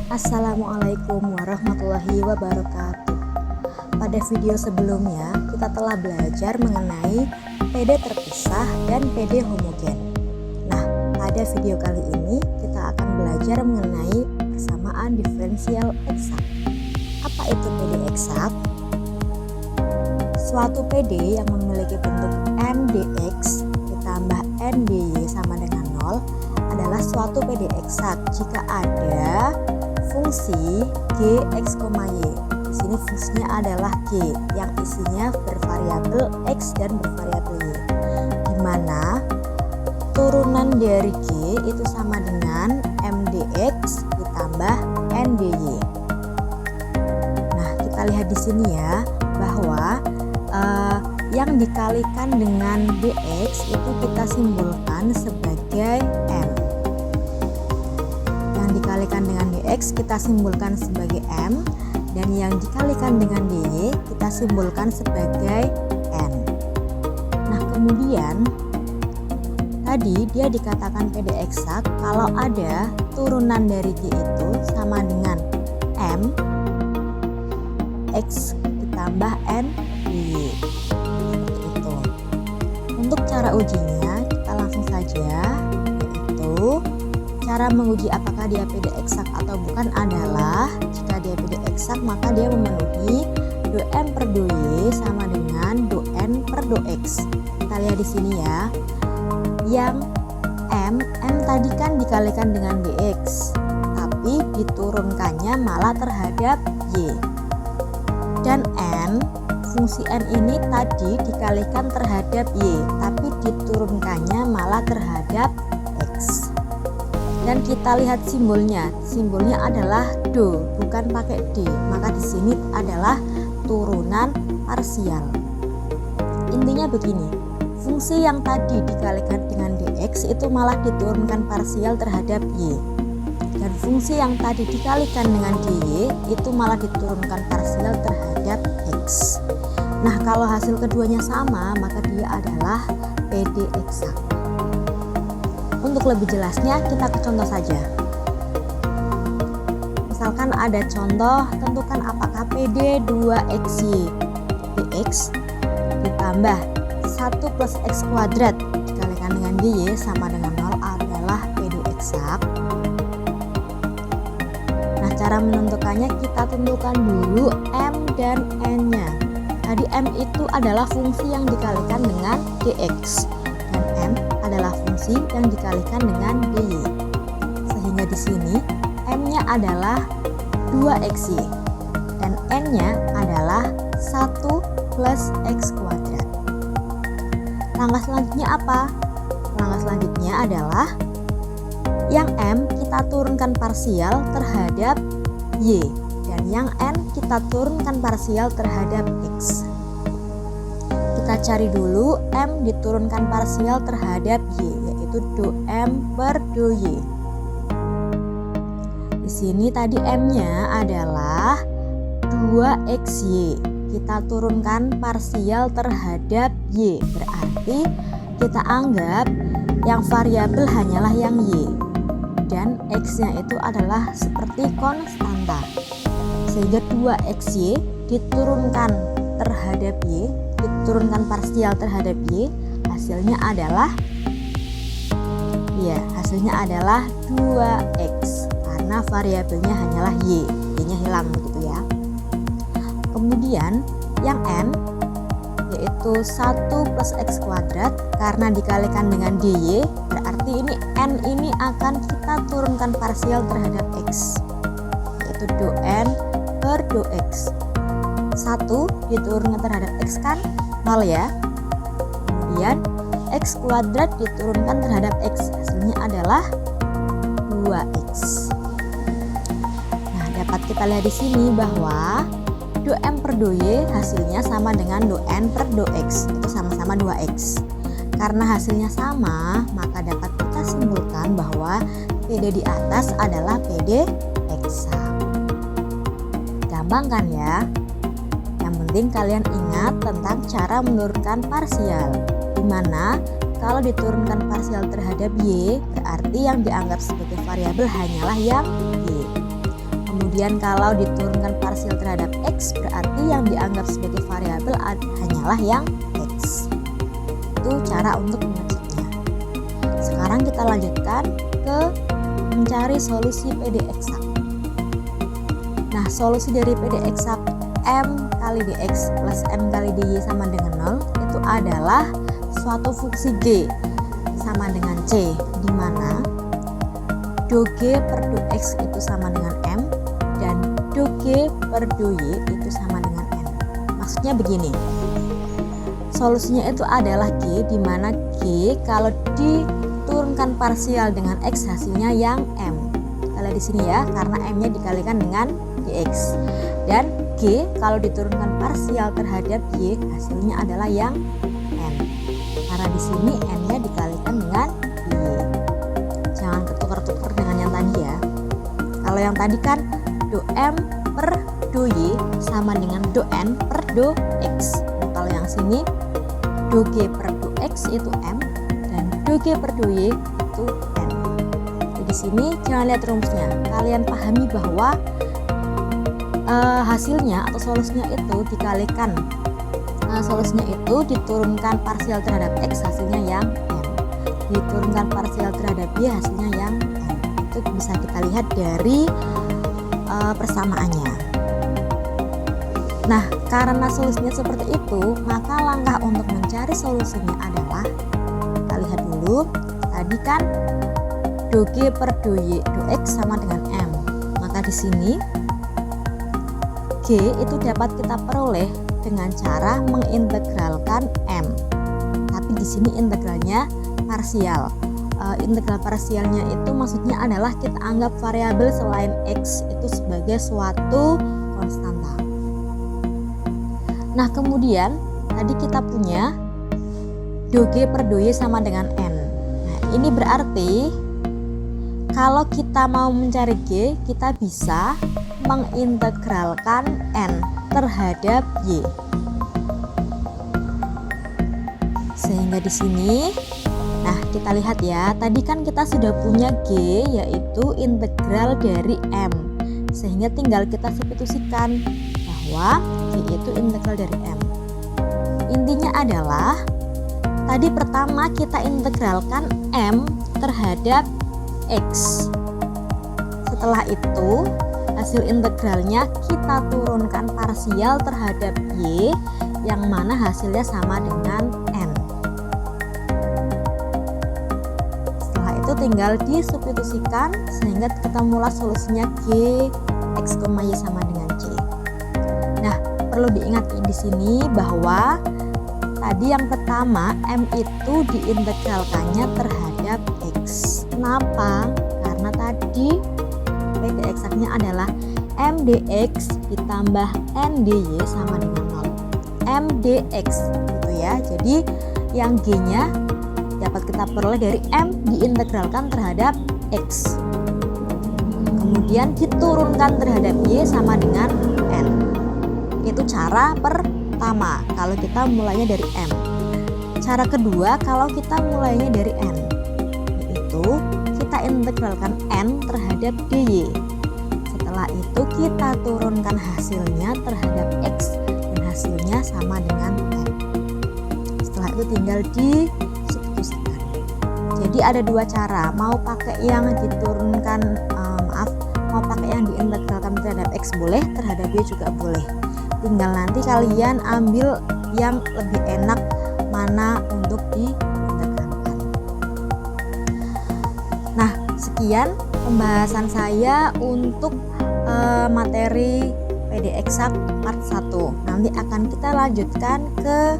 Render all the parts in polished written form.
Assalamualaikum warahmatullahi wabarakatuh. Pada video sebelumnya kita telah belajar mengenai PD terpisah dan PD homogen. Nah, pada video kali ini kita akan belajar mengenai persamaan diferensial eksak. Apa itu PD eksak? Suatu PD yang memiliki bentuk M dx ditambah N dy sama dengan 0 adalah suatu PD eksak jika ada fungsi g x, y. Di sini fungsinya adalah g yang isinya bervariabel x dan bervariabel y. Di mana turunan dari g itu sama dengan m dx ditambah n dy. Nah, kita lihat di sini ya bahwa yang dikalikan dengan dx itu kita simbolkan sebagai m. Dikalikan dengan dx kita simbolkan sebagai m, dan yang dikalikan dengan dy kita simbolkan sebagai n. Nah, kemudian tadi dia dikatakan PD eksak kalau ada turunan dari g itu sama dengan m x ditambah n dy. Seperti itu. Untuk cara ujinya kita langsung saja, yaitu cara menguji apakah dia PD eksak atau bukan adalah jika dia PD eksak maka dia memenuhi m per y sama dengan n per x. Kita lihat di sini ya. Yang m tadi kan dikalikan dengan dx, tapi diturunkannya malah terhadap y. Dan n, fungsi n ini tadi dikalikan terhadap y, tapi diturunkannya malah terhadap x. Dan kita lihat simbolnya adalah do, bukan pakai d. Maka di sini adalah turunan parsial. Intinya begini, fungsi yang tadi dikalikan dengan dx itu malah diturunkan parsial terhadap y, dan fungsi yang tadi dikalikan dengan dy itu malah diturunkan parsial terhadap x. Nah, kalau hasil keduanya sama maka dia adalah PD eksak. Untuk lebih jelasnya kita ke contoh saja. Misalkan ada contoh, tentukan apakah PD 2xy dx ditambah 1 plus x kuadrat dikalikan dengan dy sama dengan 0 adalah PD eksak. Nah, cara menentukannya kita tentukan dulu m dan n nya. Tadi m itu adalah fungsi yang dikalikan dengan dx, dan n adalah fungsi yang dikalikan dengan dy. Sehingga di sini m-nya adalah 2xy dan n-nya adalah 1 plus x kuadrat. Langkah selanjutnya apa? Langkah selanjutnya adalah yang m kita turunkan parsial terhadap y, dan yang n kita turunkan parsial terhadap x. Kita cari dulu m diturunkan parsial terhadap y, yaitu m per y. Di sini tadi m-nya adalah 2xy. Kita turunkan parsial terhadap y, berarti kita anggap yang variabel hanyalah yang y, dan x-nya itu adalah seperti konstanta. Sehingga 2xy diturunkan terhadap y, diturunkan parsial terhadap y, hasilnya adalah 2x, karena variabelnya hanyalah y, y-nya hilang begitu ya. Kemudian yang n yaitu 1 plus x kuadrat, karena dikalikan dengan dy berarti ini n ini akan kita turunkan parsial terhadap x, yaitu n per x. 1 diturunkan terhadap x kan 0 ya. Kemudian x kuadrat diturunkan terhadap x, hasilnya adalah 2x. Nah, dapat kita lihat di sini bahwa m per y hasilnya sama dengan n per x, itu sama-sama 2x. Karena hasilnya sama, maka dapat kita simpulkan bahwa PD di atas adalah PD eksak. Gampang kan ya? Yang penting kalian ingat tentang cara menurunkan parsial, dimana kalau diturunkan parsial terhadap y berarti yang dianggap sebagai variabel hanyalah yang y. Kemudian kalau diturunkan parsial terhadap X, berarti yang dianggap sebagai variabel hanyalah yang X. Itu cara untuk mengeceknya. Sekarang kita lanjutkan ke mencari solusi PD eksak. Nah, solusi dari PD eksak M kali dx plus M kali dy sama dengan 0 itu adalah suatu fungsi G sama dengan C, di mana do G per do X itu sama dengan M dan do G per do Y itu sama dengan N. Maksudnya begini, solusinya itu adalah G, di mana G kalau diturunkan parsial dengan X hasilnya yang M. Kita lihat di sini ya, karena M-nya dikalikan dengan dx. Dan G kalau diturunkan parsial terhadap Y hasilnya adalah yang N. Karena di sini N-nya dikalikan dengan Y. Jangan ketukar-tukar dengan yang tadi ya. Kalau yang tadi kan do M per do Y sama dengan do N per do X. Nah, kalau yang sini do G per do X itu M dan do G per do Y itu N. Jadi di sini jangan lihat rumusnya. Kalian pahami bahwa hasilnya atau solusinya itu dikalikan, solusinya itu diturunkan parsial terhadap X hasilnya yang M, diturunkan parsial terhadap Y hasilnya yang M. Itu bisa kita lihat dari persamaannya. Nah, karena solusinya seperti itu, maka langkah untuk mencari solusinya adalah, kita lihat dulu, tadi kan do G per do Y do X sama dengan M, maka di sini G itu dapat kita peroleh dengan cara mengintegralkan M. Tapi di sini integralnya parsial. Integral parsialnya itu maksudnya adalah kita anggap variabel selain X itu sebagai suatu konstanta. Nah, kemudian tadi kita punya do G per do Y sama dengan N. Nah, ini berarti kalau kita mau mencari G, kita bisa mengintegralkan N terhadap Y. Sehingga di sini, nah kita lihat ya, tadi kan kita sudah punya G yaitu integral dari M. Sehingga tinggal kita substitusikan bahwa G itu integral dari M. Intinya adalah tadi pertama kita integralkan M terhadap X. Setelah itu hasil integralnya kita turunkan parsial terhadap Y yang mana hasilnya sama dengan N. Setelah itu tinggal disubstitusikan sehingga ketemulah solusinya G X, Y sama dengan C. Nah, perlu diingat di sini bahwa tadi yang pertama M itu diintegralkannya terhadap X. Kenapa? Karena tadi PD eksaknya adalah M dx ditambah N dy sama dengan 0. M dx gitu ya. Jadi yang G-nya dapat kita peroleh dari M diintegralkan terhadap X. Kemudian diturunkan terhadap Y sama dengan N. Itu cara pertama kalau kita mulainya dari M. Cara kedua kalau kita mulainya dari N, yaitu kita integralkan N terhadap dy. Setelah itu kita turunkan hasilnya terhadap X dan hasilnya sama dengan N. Setelah itu tinggal disubstitusikan. Jadi ada dua cara, mau pakai yang diturunkan, mau pakai yang diintegralkan terhadap X boleh, terhadap Y juga boleh. Tinggal nanti kalian ambil yang lebih enak mana untuk diintegralkan. Nah, sekian pembahasan saya untuk materi PD eksak part 1. Nanti akan kita lanjutkan ke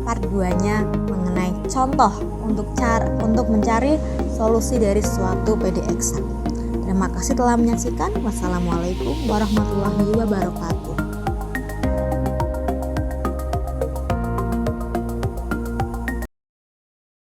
part 2-nya mengenai contoh untuk mencari solusi dari suatu PD eksak. Terima kasih telah menyaksikan. Wassalamualaikum warahmatullahi wabarakatuh.